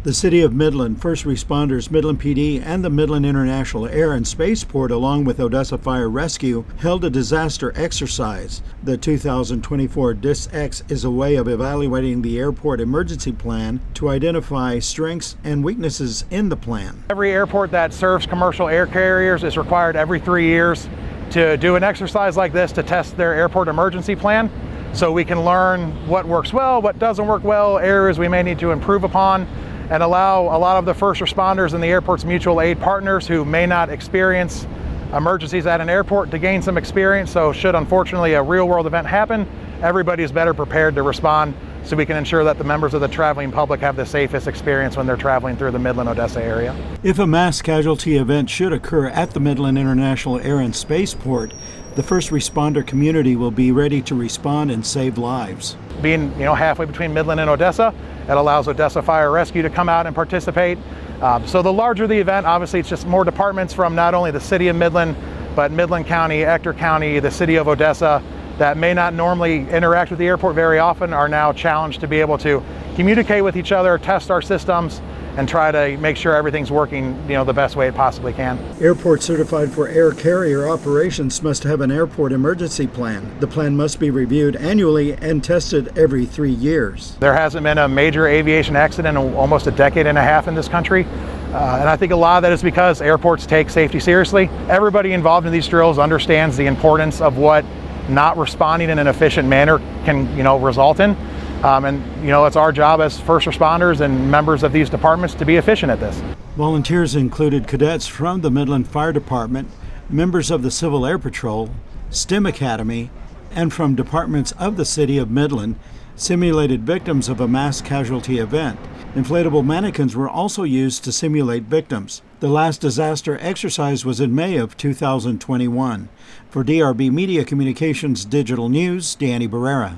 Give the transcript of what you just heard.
The City of Midland, first responders, Midland PD, and the Midland International Air and Spaceport, along with Odessa Fire Rescue, held a disaster exercise. The 2024 DisEx is a way of evaluating the airport emergency plan to identify strengths and weaknesses in the plan. Every airport that serves commercial air carriers is required every 3 years to do an exercise like this to test their airport emergency plan, so we can learn what works well, what doesn't work well, areas we may need to improve upon, and allow a lot of the first responders and the airport's mutual aid partners who may not experience emergencies at an airport to gain some experience. So should unfortunately a real world event happen, everybody is better prepared to respond, so we can ensure that the members of the traveling public have the safest experience when they're traveling through the Midland-Odessa area. If a mass casualty event should occur at the Midland International Air and Spaceport, the first responder community will be ready to respond and save lives. Being halfway between Midland and Odessa, it allows Odessa Fire Rescue to come out and participate. So the larger the event, obviously it's just more departments from not only the city of Midland, but Midland County, Ector County, the city of Odessa, that may not normally interact with the airport very often, are now challenged to be able to communicate with each other, test our systems, and try to make sure everything's working the best way it possibly can. Airports certified for air carrier operations must have an airport emergency plan. The plan must be reviewed annually and tested every 3 years. There hasn't been a major aviation accident in almost a decade and a half in this country. And I think a lot of that is because airports take safety seriously. Everybody involved in these drills understands the importance of what not responding in an efficient manner can result in. It's our job as first responders and members of these departments to be efficient at this. Volunteers included cadets from the Midland Fire Department, members of the Civil Air Patrol, STEM Academy, and from departments of the City of Midland, simulated victims of a mass casualty event. Inflatable mannequins were also used to simulate victims. The last disaster exercise was in May of 2021. For DRB Media Communications Digital News, Danny Barrera.